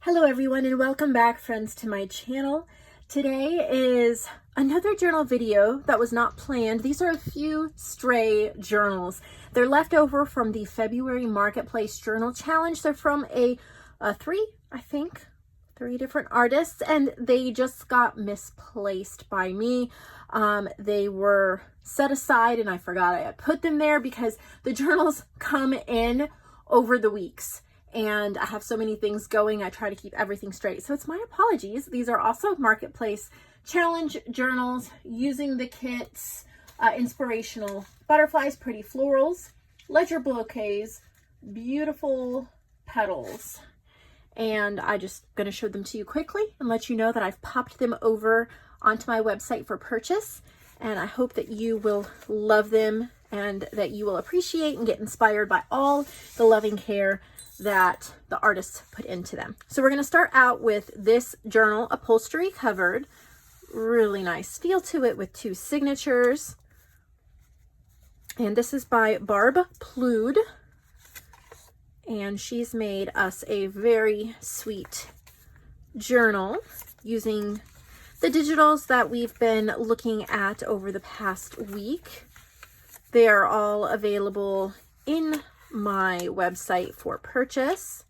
Hello everyone and welcome back, friends, to my channel. Today is another journal video that was not planned. These are a few stray journals. They're left over from the February Marketplace Journal Challenge. They're from three different artists, and they just got misplaced by me. They were set aside and I forgot I had put them there because the journals come in over the weeks. And I have so many things going, I try to keep everything straight. So it's my apologies. These are also Marketplace Challenge journals using the kits, inspirational butterflies, pretty florals, ledger bouquets, beautiful petals. And I just gonna show them to you quickly and let you know that I've popped them over onto my website for purchase. And I hope that you will love them and that you will appreciate and get inspired by all the loving care that the artists put into them. So we're going to start out with this journal, upholstery covered, really nice feel to it with two signatures. And this is by Barb Plude, and she's made us a very sweet journal using the digitals that we've been looking at over the past week. They are all available in my website for purchase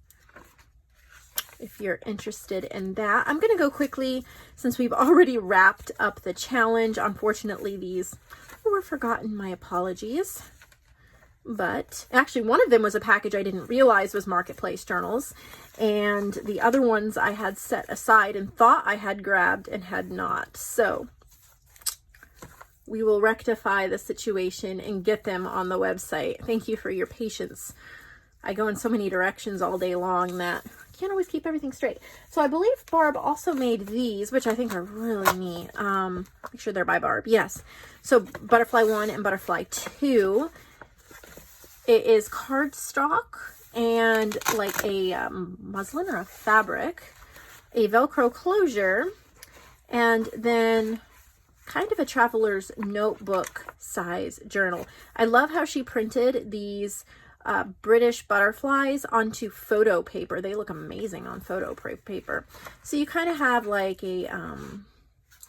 if you're interested in that. I'm going to go quickly since we've already wrapped up the challenge. Unfortunately, these were forgotten. My apologies. But actually, one of them was a package I didn't realize was Marketplace journals, and the other ones I had set aside and thought I had grabbed and had not. So we will rectify the situation and get them on the website. Thank you for your patience. I go in so many directions all day long that I can't always keep everything straight. So I believe Barb also made these, which I think are really neat. Make sure they're by Barb. Yes. So Butterfly 1 and Butterfly 2. It is cardstock and like a muslin or a fabric, a Velcro closure, and then kind of a traveler's notebook size journal. I love how she printed these British butterflies onto photo paper. They look amazing on photo paper. So you kind of have like a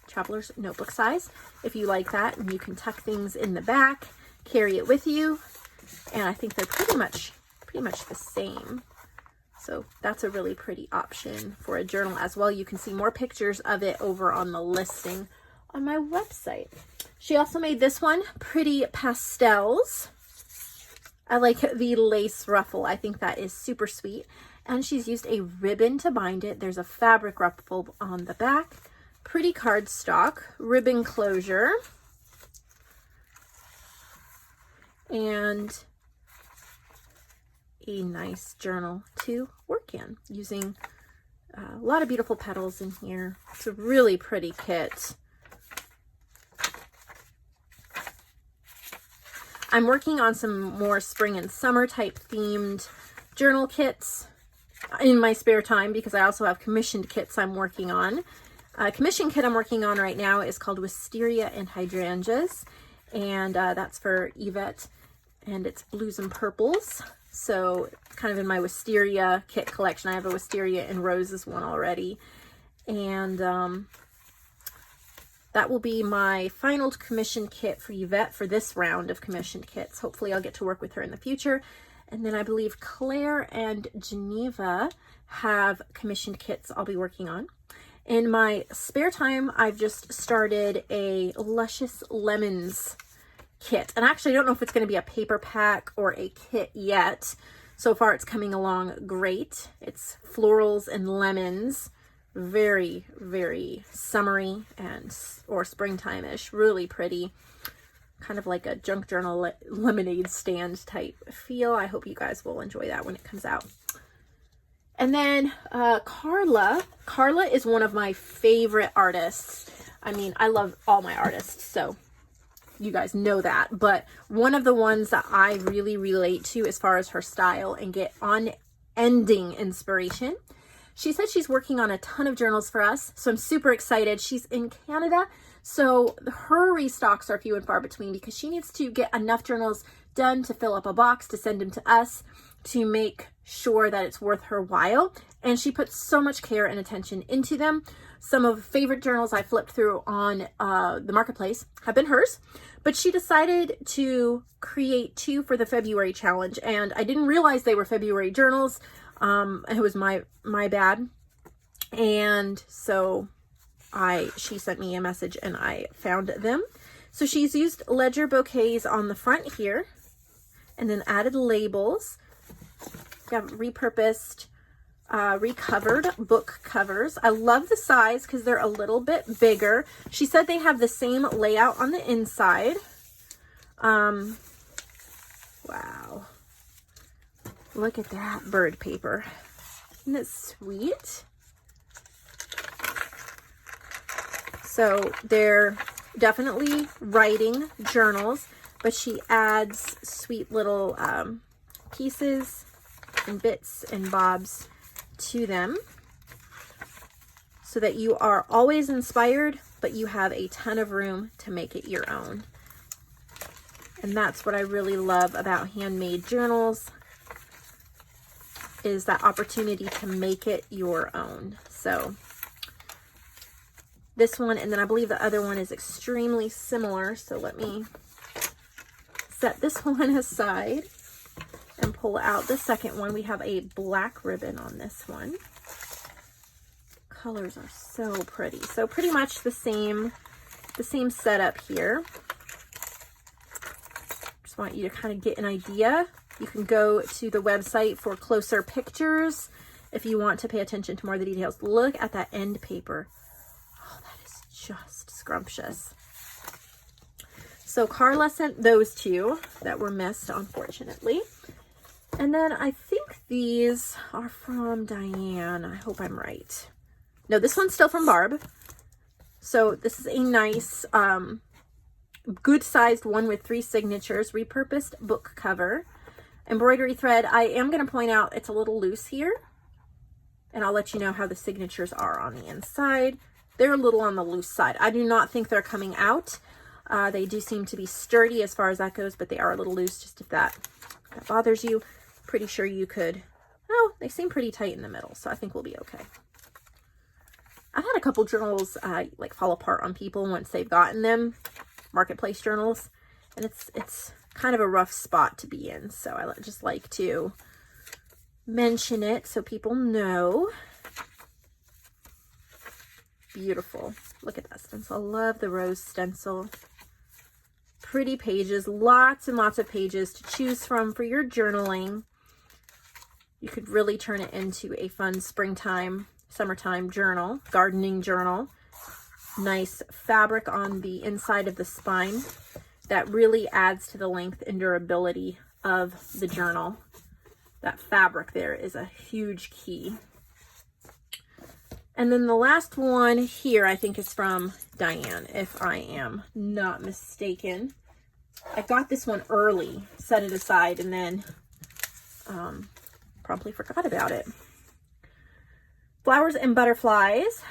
traveler's notebook size if you like that, and you can tuck things in the back, carry it with you, and I think they're pretty much the same. So that's a really pretty option for a journal as well. You can see more pictures of it over on the listing on my website. She also made this one, Pretty Pastels. I like the lace ruffle. I think that is super sweet. And she's used a ribbon to bind it. There's a fabric ruffle on the back. Pretty cardstock, ribbon closure. And a nice journal to work in using a lot of beautiful petals in here. It's a really pretty kit. I'm working on some more spring and summer type themed journal kits in my spare time because I also have commissioned kits I'm working on. A commission kit I'm working on right now is called Wisteria and Hydrangeas, and that's for Yvette, and it's blues and purples. So it's kind of in my Wisteria kit collection. I have a Wisteria and Roses one already, and that will be my final commission kit for Yvette for this round of commissioned kits. Hopefully I'll get to work with her in the future. And then I believe Claire and Geneva have commissioned kits I'll be working on. In my spare time, I've just started a Luscious Lemons kit. And actually, I don't know if it's going to be a paper pack or a kit yet. So far, it's coming along great. It's florals and lemons. Very, very summery or springtime-ish. Really pretty. Kind of like a junk journal lemonade stand type feel. I hope you guys will enjoy that when it comes out. And then Carla. Carla is one of my favorite artists. I mean, I love all my artists, so you guys know that. But one of the ones that I really relate to as far as her style and get unending inspiration. She said she's working on a ton of journals for us, so I'm super excited. She's in Canada, so her restocks are few and far between because she needs to get enough journals done to fill up a box to send them to us to make sure that it's worth her while. And she puts so much care and attention into them. Some of favorite journals I flipped through on the marketplace have been hers, but she decided to create 2 for the February challenge, and I didn't realize they were February journals. It was my bad. And so she sent me a message and I found them. So she's used ledger bouquets on the front here, and then added labels. Got repurposed, recovered book covers. I love the size because they're a little bit bigger. She said they have the same layout on the inside. Wow. Look at that bird paper. Isn't it sweet? So they're definitely writing journals, but she adds sweet little pieces and bits and bobs to them so that you are always inspired, but you have a ton of room to make it your own. And that's what I really love about handmade journals, is that opportunity to make it your own. So this one, and then I believe the other one is extremely similar. So let me set this one aside and pull out the second one. We have a black ribbon on this one. Colors are so pretty. So pretty much the same setup here. Just want you to kind of get an idea. You can go to the website for closer pictures if you want to pay attention to more of the details. Look at that end paper. Oh, that is just scrumptious. So Carla sent those 2 that were missed, unfortunately. And then I think these are from Diane. I hope I'm right. No, this one's still from Barb. So this is a nice, good sized one with 3 signatures, repurposed book cover. Embroidery thread, I am going to point out it's a little loose here. And I'll let you know how the signatures are on the inside. They're a little on the loose side. I do not think they're coming out. They do seem to be sturdy as far as that goes, but they are a little loose, just if that bothers you. Pretty sure you could, oh, they seem pretty tight in the middle, so I think we'll be okay. I've had a couple journals like fall apart on people once they've gotten them, marketplace journals, and it's kind of a rough spot to be in, so I just like to mention it so people know. Beautiful. Look at that stencil. I love the rose stencil. Pretty pages, lots and lots of pages to choose from for your journaling. You could really turn it into a fun springtime, summertime journal, gardening journal. Nice fabric on the inside of the spine that really adds to the length and durability of the journal. That fabric there is a huge key. And then the last one here, I think is from Diane, if I am not mistaken. I got this one early, set it aside, and then promptly forgot about it. Flowers and Butterflies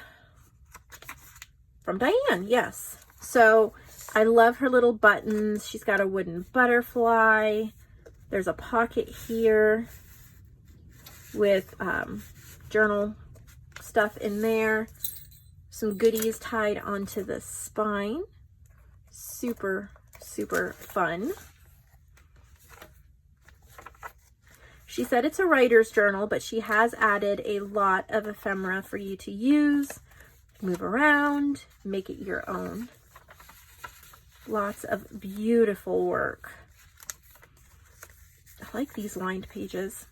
from Diane, yes. So I love her little buttons. She's got a wooden butterfly. There's a pocket here with journal stuff in there. Some goodies tied onto the spine. Super, super fun. She said it's a writer's journal, but she has added a lot of ephemera for you to use, move around, make it your own. Lots of beautiful work. I like these lined pages.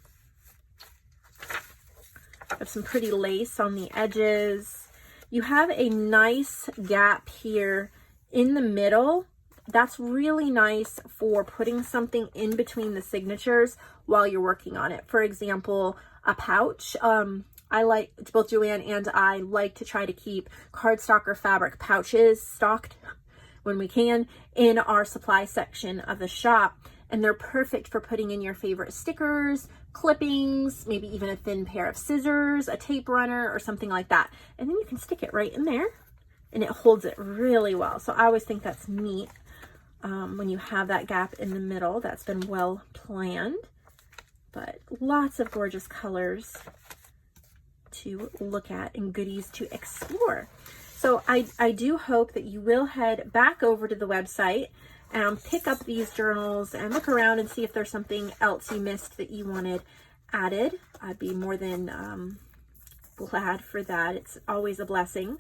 Have some pretty lace on the edges. You have a nice gap here in the middle. That's really nice for putting something in between the signatures while you're working on it. For example, a pouch. I like, both JoAnn and I like to try to keep cardstock or fabric pouches stocked when we can in our supply section of the shop. And they're perfect for putting in your favorite stickers, clippings, maybe even a thin pair of scissors, a tape runner, or something like that. And then you can stick it right in there and it holds it really well. So I always think that's neat when you have that gap in the middle. That's been well planned. but lots of gorgeous colors to look at and goodies to explore. So I do hope that you will head back over to the website and pick up these journals and look around and see if there's something else you missed that you wanted added. I'd be more than glad for that. It's always a blessing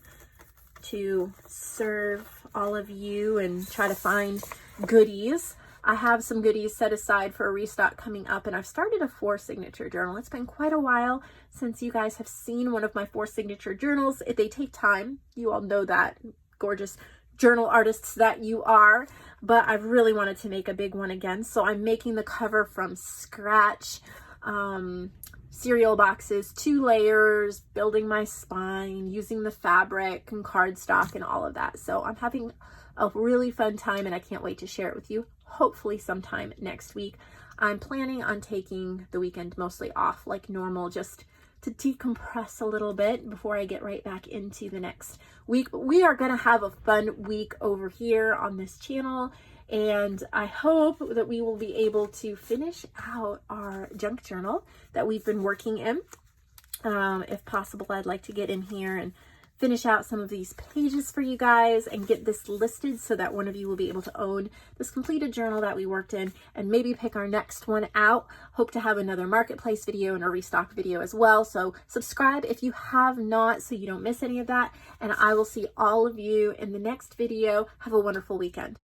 to serve all of you and try to find goodies. I have some goodies set aside for a restock coming up, and I've started a 4 signature journal. It's been quite a while since you guys have seen one of my 4 signature journals. They take time. You all know that, gorgeous journal artists that you are, but I really wanted to make a big one again. So I'm making the cover from scratch, cereal boxes, 2 layers, building my spine, using the fabric and cardstock and all of that. So I'm having a really fun time, and I can't wait to share it with you, hopefully sometime next week. I'm planning on taking the weekend mostly off like normal, just to decompress a little bit before I get right back into the next week. But we are going to have a fun week over here on this channel, and I hope that we will be able to finish out our junk journal that we've been working in. If possible, I'd like to get in here and finish out some of these pages for you guys and get this listed so that one of you will be able to own this completed journal that we worked in and maybe pick our next one out. Hope to have another marketplace video and a restock video as well. So subscribe if you have not so you don't miss any of that. And I will see all of you in the next video. Have a wonderful weekend.